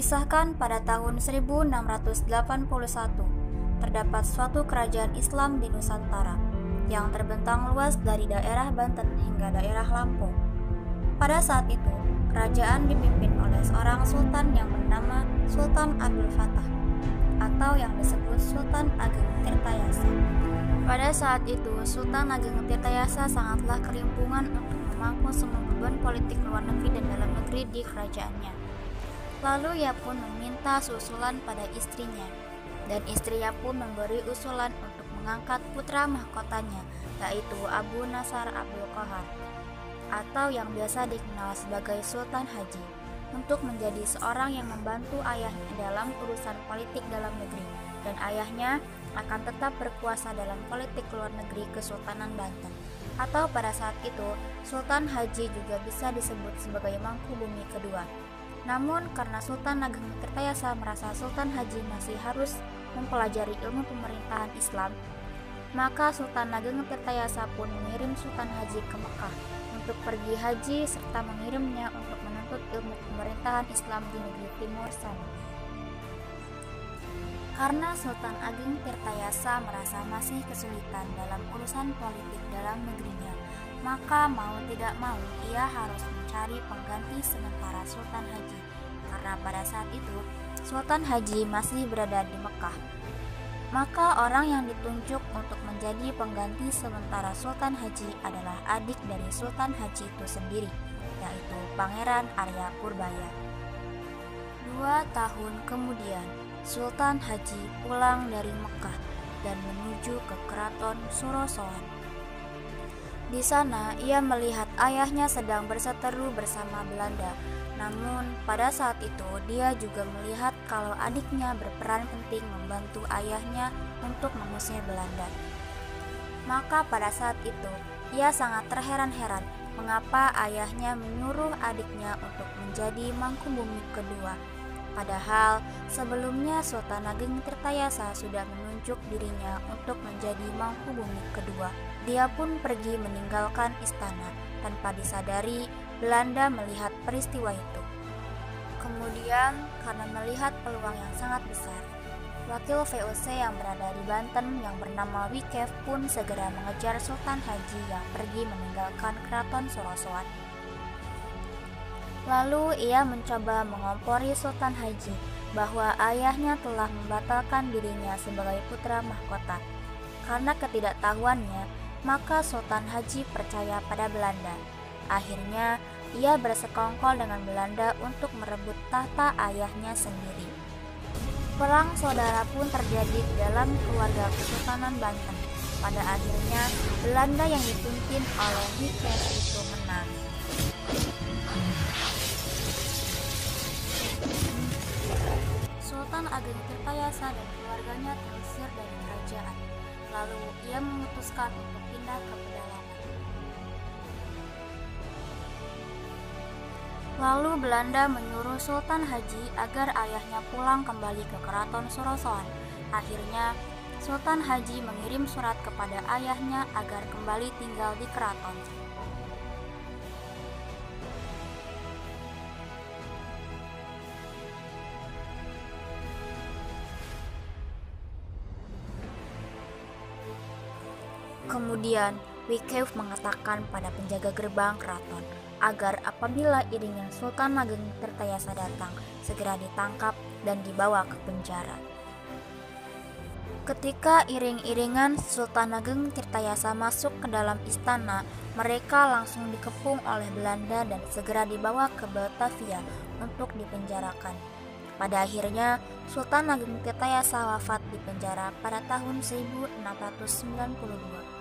Dikisahkan pada tahun 1681, terdapat suatu kerajaan Islam di Nusantara yang terbentang luas dari daerah Banten hingga daerah Lampung. Pada saat itu, kerajaan dipimpin oleh seorang sultan yang bernama Sultan Abdul Fattah atau yang disebut Sultan Ageng Tirtayasa. Pada saat itu, Sultan Ageng Tirtayasa sangatlah kelimpungan untuk memangku semua beban politik luar negeri dan dalam negeri di kerajaannya. Lalu ia pun meminta usulan pada istrinya, dan istrinya pun memberi usulan untuk mengangkat putra mahkotanya, yaitu Abu Nasar Abdul Qahar, atau yang biasa dikenal sebagai Sultan Haji, untuk menjadi seorang yang membantu ayahnya dalam urusan politik dalam negeri, dan ayahnya akan tetap berkuasa dalam politik luar negeri Kesultanan Banten. Atau pada saat itu, Sultan Haji juga bisa disebut sebagai Mangkubumi kedua. Namun karena Sultan Ageng Tirtayasa merasa Sultan Haji masih harus mempelajari ilmu pemerintahan Islam, maka Sultan Ageng Tirtayasa pun mengirim Sultan Haji ke Mekah untuk pergi haji serta mengirimnya untuk menuntut ilmu pemerintahan Islam di negeri timur sana. Karena Sultan Ageng Tirtayasa merasa masih kesulitan dalam urusan politik dalam negerinya, maka mau tidak mau ia harus mencari pengganti sementara Sultan Haji, karena pada saat itu Sultan Haji masih berada di Mekah. Maka orang yang ditunjuk untuk menjadi pengganti sementara Sultan Haji adalah adik dari Sultan Haji itu sendiri, yaitu Pangeran Arya Purbaya. 2 tahun kemudian, Sultan Haji pulang dari Mekah dan menuju ke Keraton Surosoan. Di sana, ia melihat ayahnya sedang berseteru bersama Belanda. Namun, pada saat itu dia juga melihat kalau adiknya berperan penting membantu ayahnya untuk mengusir Belanda. Maka pada saat itu, ia sangat terheran-heran mengapa ayahnya menyuruh adiknya untuk menjadi Mangkubumi kedua. Padahal sebelumnya Sultan Ageng Tirtayasa sudah menunjuk dirinya untuk menjadi Mangkubumi kedua. Dia pun pergi meninggalkan istana tanpa disadari Belanda melihat peristiwa itu. Kemudian karena melihat peluang yang sangat besar, wakil VOC yang berada di Banten yang bernama Wycliffe pun segera mengejar Sultan Haji yang pergi meninggalkan Keraton Surosoan. Lalu ia mencoba mengompori Sultan Haji bahwa ayahnya telah membatalkan dirinya sebagai putra mahkota. Karena ketidaktahuannya, maka Sultan Haji percaya pada Belanda. Akhirnya, ia bersekongkol dengan Belanda untuk merebut tahta ayahnya sendiri. Perang saudara pun terjadi di dalam keluarga Kesultanan Banten. Pada akhirnya, Belanda yang dipimpin oleh Wycliffe itu menang. Sultan Ageng Tirtayasa dan keluarganya terusir dari kerajaan. Lalu ia memutuskan untuk pindah ke pedalaman. Lalu Belanda menyuruh Sultan Haji agar ayahnya pulang kembali ke Keraton Surosoan. Akhirnya Sultan Haji mengirim surat kepada ayahnya agar kembali tinggal di keraton. Kemudian Wycliffe mengatakan pada penjaga gerbang keraton agar apabila iringan Sultan Ageng Tirtayasa datang, segera ditangkap dan dibawa ke penjara. Ketika iring-iringan Sultan Ageng Tirtayasa masuk ke dalam istana, mereka langsung dikepung oleh Belanda dan segera dibawa ke Batavia untuk dipenjarakan. Pada akhirnya, Sultan Ageng Tirtayasa wafat di penjara pada tahun 1692.